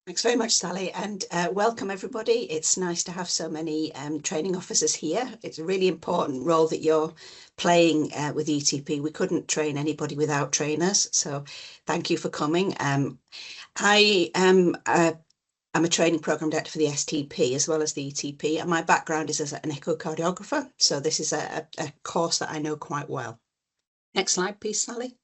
Thanks very much, Sally, and welcome everybody. It's nice to have so many training officers here. It's a really important role that you're playing with ETP. We couldn't train anybody without trainers, so thank you for coming. I am I'm a training program director for the STP as well as the ETP, and my background is as an echocardiographer, so this is a course that I know quite well. Next slide, please, Sally.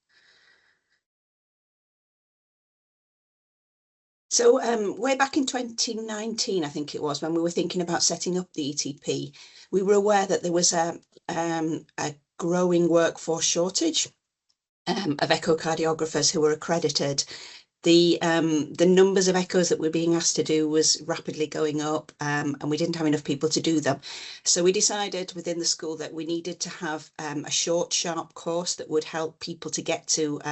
So way back in 2019, I think it was, when we were thinking about setting up the ETP, we were aware that there was a growing workforce shortage of echocardiographers who were accredited. The numbers of echoes that we're being asked to do was rapidly going up, and we didn't have enough people to do them. So we decided within the school that we needed to have a short, sharp course that would help people to get to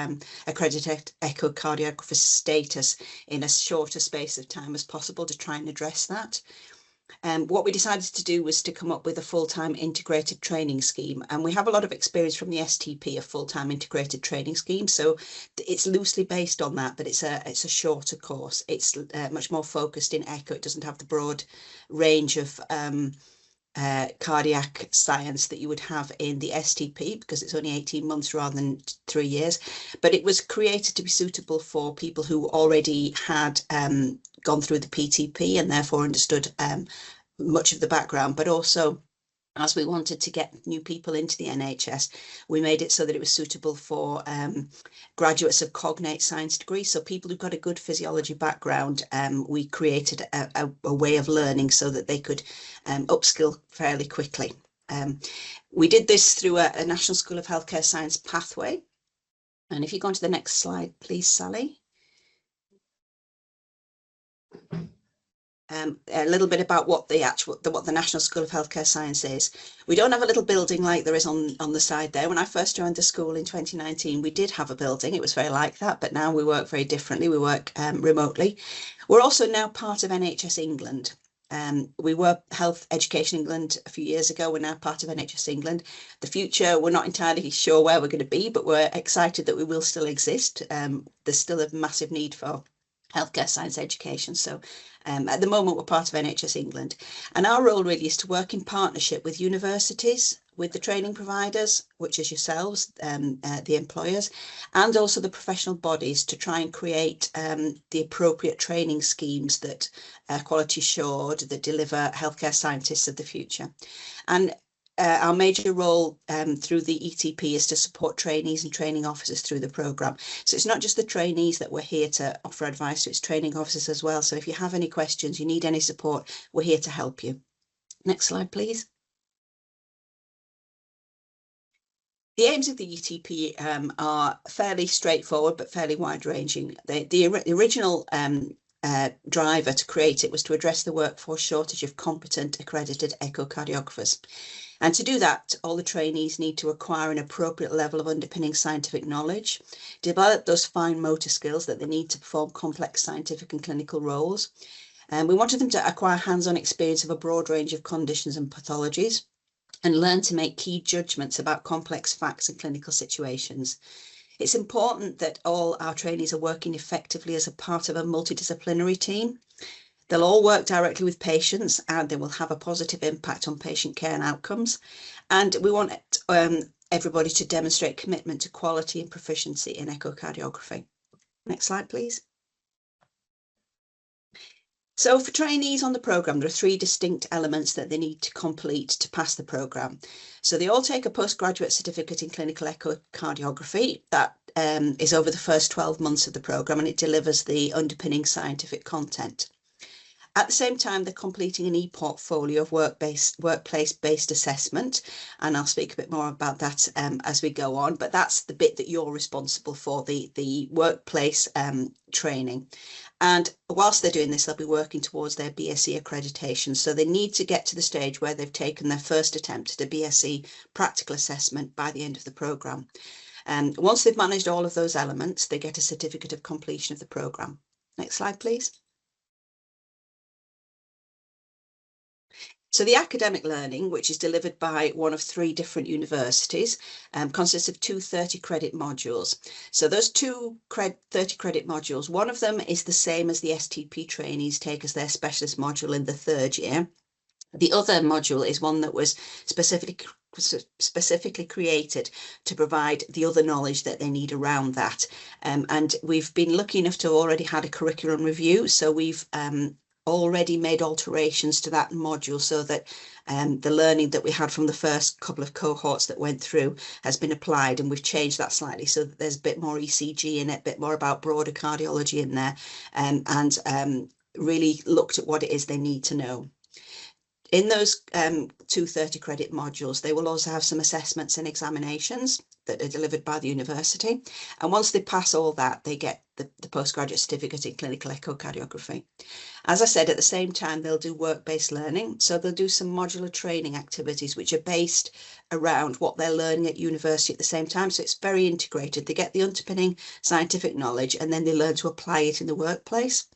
accredited echocardiographer status in as short a space of time as possible to try and address that. What we decided to do was to come up with a full-time integrated training scheme. And we have a lot of experience from the STP of full-time integrated training scheme. So it's loosely based on that, but it's a shorter course. It's much more focused in echo. It doesn't have the broad range of cardiac science that you would have in the STP, because it's only 18 months rather than 3 years. But it was created to be suitable for people who already had gone through the PTP and therefore understood much of the background, but also as we wanted to get new people into the NHS, we made it so that it was suitable for graduates of cognate science degrees. So people who've got a good physiology background, we created a way of learning so that they could upskill fairly quickly. We did this through a National School of Healthcare Science pathway. And if you go on to the next slide, please, Sally. A little bit about what the National School of Healthcare Science is. We don't have a little building like there is on the side there. When I first joined the school in 2019, we did have a building. It was very like that, but now we work very differently. We work remotely. We're also now part of NHS England. We were Health Education England a few years ago. We're now part of NHS England. The future, we're not entirely sure where we're going to be, but we're excited that we will still exist. There's still a massive need for healthcare science education. So at the moment, we're part of NHS England. And our role really is to work in partnership with universities, with the training providers, which is yourselves, the employers, and also the professional bodies to try and create the appropriate training schemes that are quality assured, that deliver healthcare scientists of the future. And our major role through the ETP is to support trainees and training officers through the programme. So it's not just the trainees that we're here to offer advice to, it's training officers as well. So if you have any questions, you need any support, we're here to help you. Next slide, please. The aims of the ETP are fairly straightforward, but fairly wide-ranging. The original driver to create it was to address the workforce shortage of competent accredited echocardiographers. And to do that, all the trainees need to acquire an appropriate level of underpinning scientific knowledge, develop those fine motor skills that they need to perform complex scientific and clinical roles. And we wanted them to acquire hands-on experience of a broad range of conditions and pathologies, and learn to make key judgments about complex facts and clinical situations. It's important that all our trainees are working effectively as a part of a multidisciplinary team. They'll all work directly with patients, and they will have a positive impact on patient care and outcomes. And we want everybody to demonstrate commitment to quality and proficiency in echocardiography. Next slide, please. So for trainees on the programme, there are 3 distinct elements that they need to complete to pass the programme. So they all take a postgraduate certificate in clinical echocardiography that is over the first 12 months of the programme, and it delivers the underpinning scientific content. At the same time, they're completing an e-portfolio of workplace-based assessment, and I'll speak a bit more about that as we go on, but that's the bit that you're responsible for, the workplace training. And whilst they're doing this, they'll be working towards their BSc accreditation. So they need to get to the stage where they've taken their first attempt at a BSc practical assessment by the end of the programme. Once they've managed all of those elements, they get a certificate of completion of the programme. Next slide, please. So the academic learning, which is delivered by one of 3 different universities, consists of 2 30-credit modules. So those 2 30-credit modules, one of them is the same as the STP trainees take as their specialist module in the 3rd year. The other module is one that was specifically created to provide the other knowledge that they need around that. And we've been lucky enough to have already had a curriculum review. So we've already made alterations to that module so that the learning that we had from the first couple of cohorts that went through has been applied, and we've changed that slightly so that there's a bit more ECG in it, a bit more about broader cardiology in there, and really looked at what it is they need to know. In those 2 30-credit modules, they will also have some assessments and examinations that are delivered by the university. And once they pass all that, they get the postgraduate certificate in clinical echocardiography. As I said, at the same time, they'll do work-based learning. So they'll do some modular training activities, which are based around what they're learning at university at the same time. So it's very integrated. They get the underpinning scientific knowledge, and then they learn to apply it in the workplace.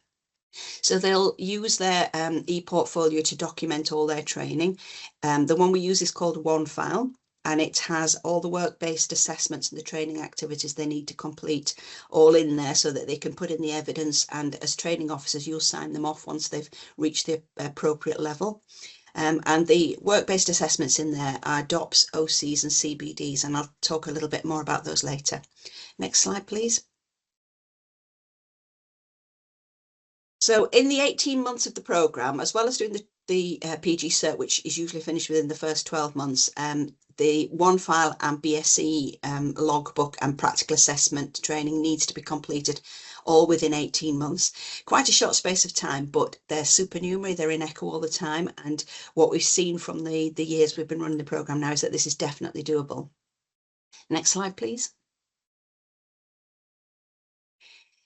So they'll use their e-portfolio to document all their training. The one we use is called OneFile, and it has all the work-based assessments and the training activities they need to complete all in there so that they can put in the evidence, and as training officers, you'll sign them off once they've reached the appropriate level. And the work-based assessments in there are DOPS, OCs and CBDs, and I'll talk a little bit more about those later. Next slide, please. So in the 18 months of the programme, as well as doing the PG Cert, which is usually finished within the first 12 months, the OneFile and BSc logbook and practical assessment training needs to be completed all within 18 months. Quite a short space of time, but they're supernumerary, they're in echo all the time. And what we've seen from the years we've been running the programme now is that this is definitely doable. Next slide, please.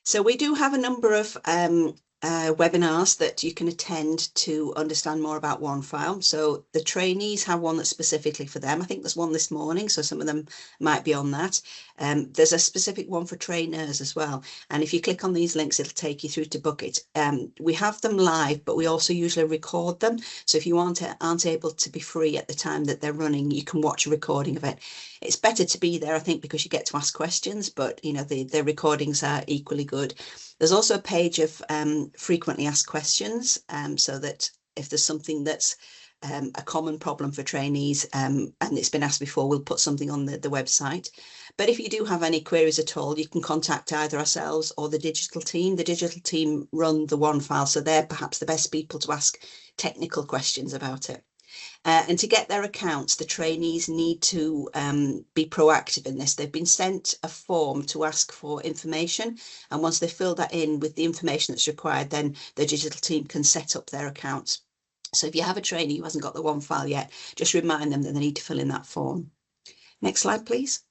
So we do have a number of webinars that you can attend to understand more about OneFile. So the trainees have one that's specifically for them. I think there's one this morning, so some of them might be on that. There's a specific one for trainers as well. And if you click on these links, it'll take you through to book it. We have them live, but we also usually record them. So if you aren't able to be free at the time that they're running, you can watch a recording of it. It's better to be there, I think, because you get to ask questions, but you know, the recordings are equally good. There's also a page of frequently asked questions, so that if there's something that's a common problem for trainees and it's been asked before, we'll put something on the website. But if you do have any queries at all, you can contact either ourselves or the digital team. The digital team run the OneFile, so they're perhaps the best people to ask technical questions about it. And to get their accounts, the trainees need to be proactive in this. They've been sent a form to ask for information. And once they fill that in with the information that's required, then the digital team can set up their accounts. So if you have a trainee who hasn't got the OneFile yet, just remind them that they need to fill in that form. Next slide, please.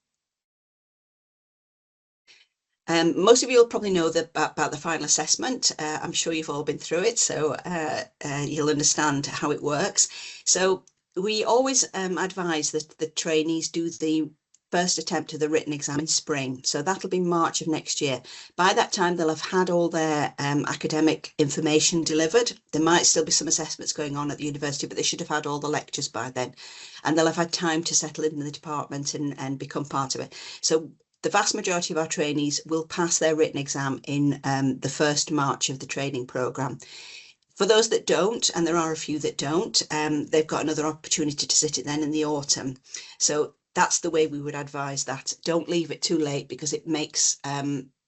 Most of you will probably know about the final assessment. I'm sure you've all been through it, so you'll understand how it works. So we always advise that the trainees do the first attempt of the written exam in spring. So that'll be March of next year. By that time, they'll have had all their academic information delivered. There might still be some assessments going on at the university, but they should have had all the lectures by then. And they'll have had time to settle in the department and become part of it. So the vast majority of our trainees will pass their written exam in the first March of the training programme. For those that don't, and there are a few that don't, they've got another opportunity to sit it then in the autumn. So that's the way we would advise that. Don't leave it too late, because it makes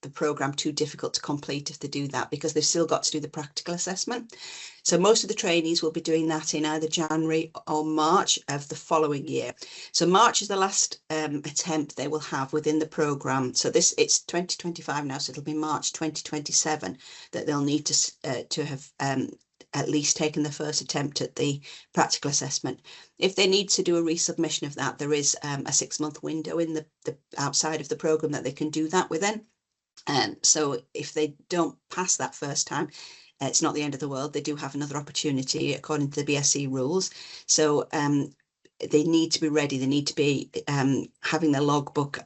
the programme too difficult to complete if they do that, because they've still got to do the practical assessment. So most of the trainees will be doing that in either January or March of the following year. So March is the last attempt they will have within the programme. So it's 2025 now, so it'll be March 2027 that they'll need to have at least taken the first attempt at the practical assessment. If they need to do a resubmission of that, there is a 6-month window in the outside of the programme that they can do that within. So if they don't pass that first time, it's not the end of the world. They do have another opportunity according to the BSc rules. So they need to be ready. They need to be having their logbook,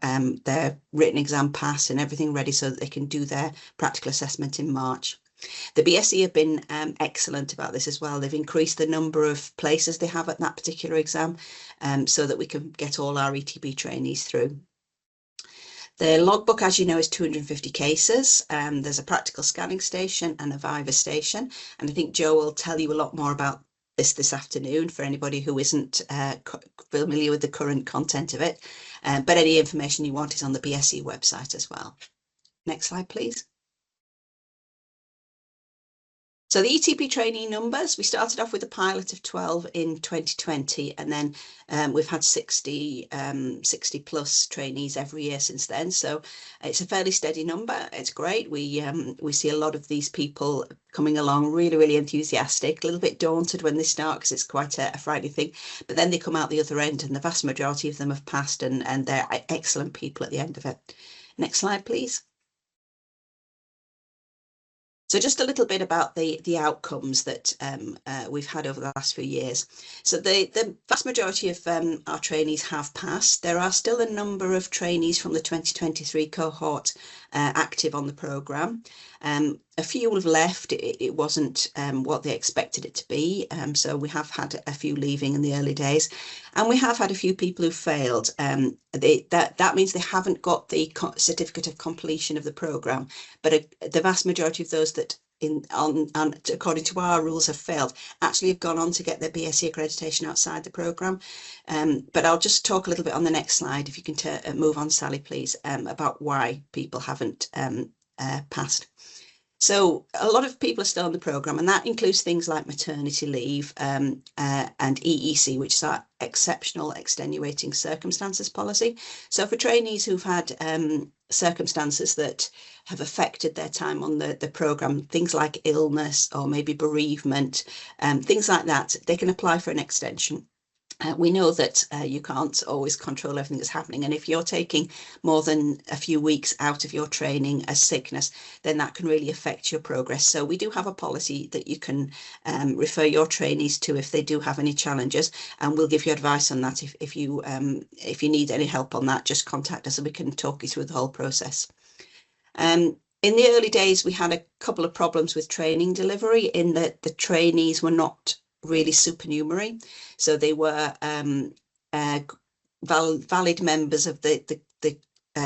their written exam pass and everything ready so that they can do their practical assessment in March. The BSE have been excellent about this as well. They've increased the number of places they have at that particular exam so that we can get all our ETP trainees through. The logbook, as you know, is 250 cases. There's a practical scanning station and a Viva station. And I think Joe will tell you a lot more about this afternoon for anybody who isn't familiar with the current content of it. But any information you want is on the BSE website as well. Next slide, please. So the ETP training numbers, we started off with a pilot of 12 in 2020, and then we've had 60 plus trainees every year since then. So it's a fairly steady number. It's great. We see a lot of these people coming along really enthusiastic, a little bit daunted when they start because it's quite a frightening thing. But then they come out the other end, and the vast majority of them have passed, and they're excellent people at the end of it. Next slide, please. So just a little bit about the outcomes that we've had over the last few years. So the vast majority of our trainees have passed. There are still a number of trainees from the 2023 cohort active on the programme. A few have left. It wasn't what they expected it to be. So we have had a few leaving in the early days, and we have had a few people who failed. That means they haven't got the certificate of completion of the programme, but the vast majority of those that according to our rules have failed actually have gone on to get their BSc accreditation outside the programme. But I'll just talk a little bit on the next slide, if you can move on, Sally, please, about why people haven't passed. So a lot of people are still on the programme, and that includes things like maternity leave and EEC, which is our exceptional extenuating circumstances policy. So for trainees who've had circumstances that have affected their time on the programme, things like illness or maybe bereavement, things like that, they can apply for an extension. We know that you can't always control everything that's happening, and if you're taking more than a few weeks out of your training as sickness, then that can really affect your progress. So we do have a policy that you can refer your trainees to if they do have any challenges, and we'll give you advice on that. If you need any help on that, just contact us and we can talk you through the whole process. In the early days, we had a couple of problems with training delivery in that the trainees were not really supernumerary. So they were valid members of the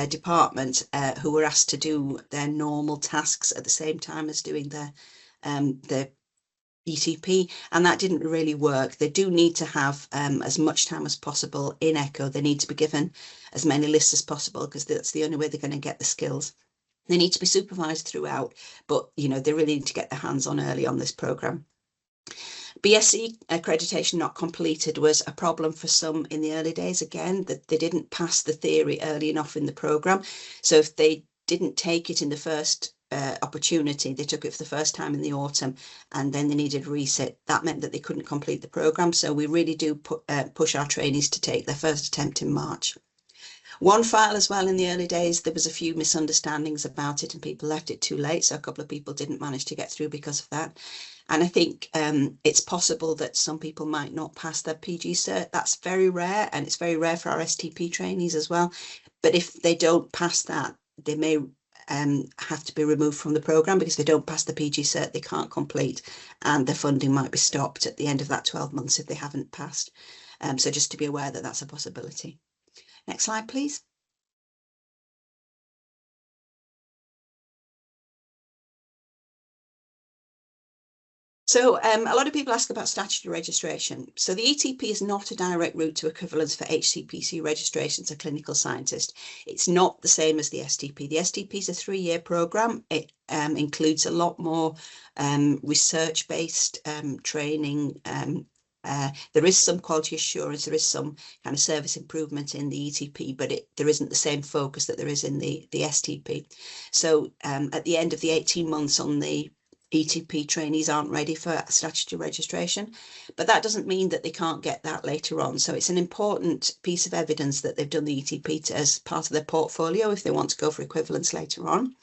department who were asked to do their normal tasks at the same time as doing the ETP, and that didn't really work. They do need to have as much time as possible in Echo. They need to be given as many lists as possible because that's the only way they're going to get the skills. They need to be supervised throughout, but they really need to get their hands on early on this programme. BSc accreditation not completed was a problem for some in the early days, again, that they didn't pass the theory early enough in the programme. So if they didn't take it in the first opportunity, they took it for the first time in the autumn, and then they needed reset. That meant that they couldn't complete the programme. So we really do push our trainees to take their first attempt in March. One file as well, in the early days, there was a few misunderstandings about it and people left it too late. So a couple of people didn't manage to get through because of that. And I think it's possible that some people might not pass their PG cert. That's very rare, and it's very rare for our STP trainees as well. But if they don't pass that, they may have to be removed from the programme because they don't pass the PG cert, they can't complete, and their funding might be stopped at the end of that 12 months if they haven't passed. So just to be aware that that's a possibility. Next slide, please. So a lot of people ask about statutory registration. So the ETP is not a direct route to equivalence for HCPC registration as a clinical scientist. It's not the same as the STP. The STP is a 3-year programme. It includes a lot more research-based training. There is some quality assurance, there is some kind of service improvement in the ETP, but there isn't the same focus that there is in the STP. So at the end of the 18 months on the ETP, trainees aren't ready for statutory registration, but that doesn't mean that they can't get that later on. So it's an important piece of evidence that they've done the ETP as part of their portfolio if they want to go for equivalence later on.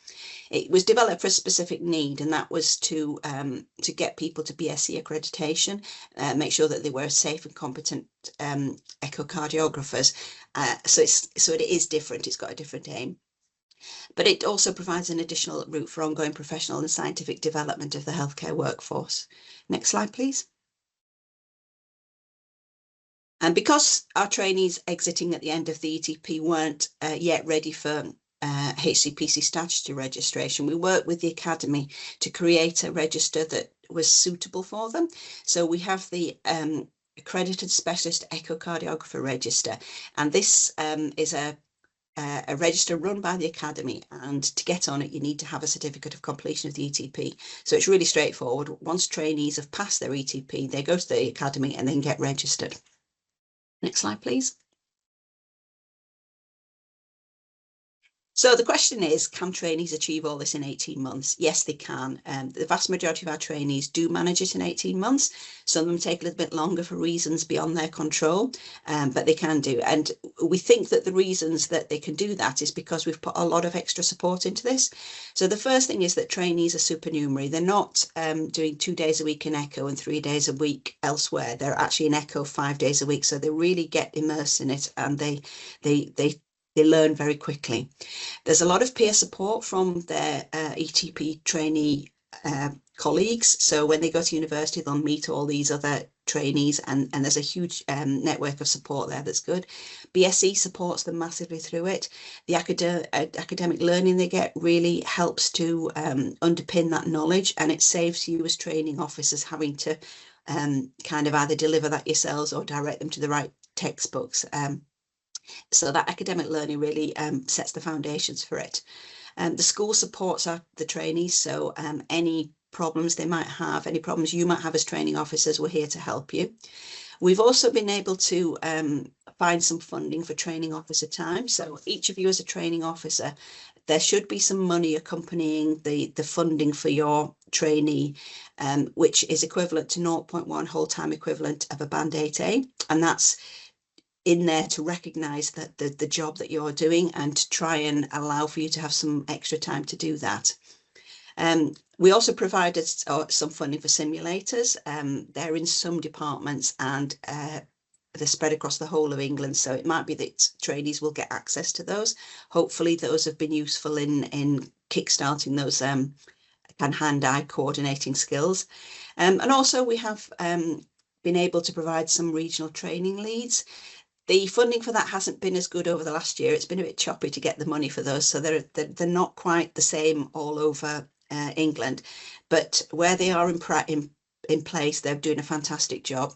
It was developed for a specific need, and that was to get people to BSc accreditation, make sure that they were safe and competent echocardiographers. So it is different. It's got a different aim. But it also provides an additional route for ongoing professional and scientific development of the healthcare workforce. Next slide, please. And because our trainees exiting at the end of the ETP weren't yet ready for HCPC statutory registration, we worked with the Academy to create a register that was suitable for them. So we have the Accredited Specialist Echocardiographer Register, and this is a register run by the Academy, and to get on it you need to have a certificate of completion of the ETP. So it's really straightforward. Once trainees have passed their ETP, they go to the Academy and then get registered. Next slide, please. So the question is, can trainees achieve all this in 18 months? Yes, they can. The vast majority of our trainees do manage it in 18 months. Some of them take a little bit longer for reasons beyond their control, but they can do. And we think that the reasons that they can do that is because we've put a lot of extra support into this. So the first thing is that trainees are supernumerary. They're not doing 2 days a week in Echo and 3 days a week elsewhere. They're actually in Echo 5 days a week. So they really get immersed in it, and they learn very quickly. There's a lot of peer support from their ETP trainee colleagues. So when they go to university, they'll meet all these other trainees, and there's a huge network of support there that's good. BSE supports them massively through it. The academic learning they get really helps to underpin that knowledge, and it saves you as training officers having to kind of either deliver that yourselves or direct them to the right textbooks. So that academic learning really sets the foundations for it. The school supports the trainees, so any problems they might have, any problems you might have as training officers, we're here to help you. We've also been able to find some funding for training officer time. So each of you as a training officer, there should be some money accompanying the funding for your trainee, which is equivalent to 0.1 whole-time equivalent of a Band 8A, and that's in there to recognise that the job that you're doing and to try and allow for you to have some extra time to do that. We also provided some funding for simulators. They're in some departments, and they're spread across the whole of England, so it might be that trainees will get access to those. Hopefully those have been useful in kickstarting those kind of hand-eye coordinating skills. And also we have been able to provide some regional training leads. The funding for that hasn't been as good over the last year. It's been a bit choppy to get the money for those, so they're not quite the same all over England. But where they are in place, they're doing a fantastic job.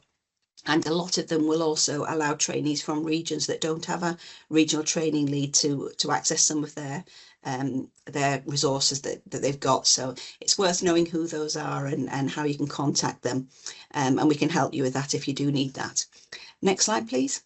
And a lot of them will also allow trainees from regions that don't have a regional training lead to access some of their resources that they've got. So it's worth knowing who those are and how you can contact them. And we can help you with that if you do need that. Next slide, please.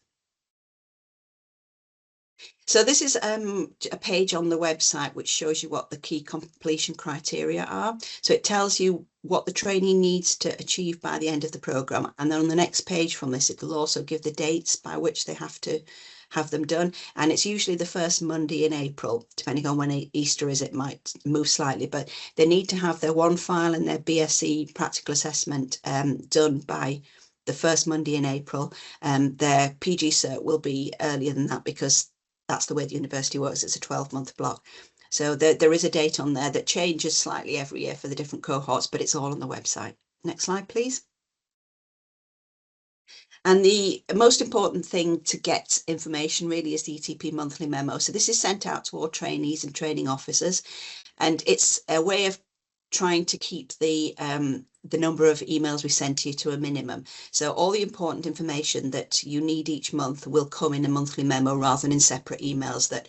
So this is a page on the website which shows you what the key completion criteria are. So it tells you what the trainee needs to achieve by the end of the programme. And then on the next page from this, it will also give the dates by which they have to have them done. And it's usually the first Monday in April, depending on when Easter is, it might move slightly, but they need to have their one file and their BSc practical assessment done by the first Monday in April. Their PG cert will be earlier than that because that's the way the university works. It's a 12-month block. So there is a date on there that changes slightly every year for the different cohorts, but it's all on the website. Next slide, please. And the most important thing to get information really is the ETP monthly memo. So this is sent out to all trainees and training officers, and it's a way of trying to keep the number of emails we send to you to a minimum. So all the important information that you need each month will come in a monthly memo rather than in separate emails that,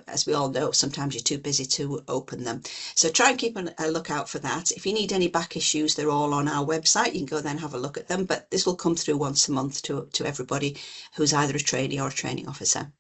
as we all know, sometimes you're too busy to open them. So try and keep a lookout for that. If you need any back issues, they're all on our website. You can go there and have a look at them, but this will come through once a month to everybody who's either a trainee or a training officer.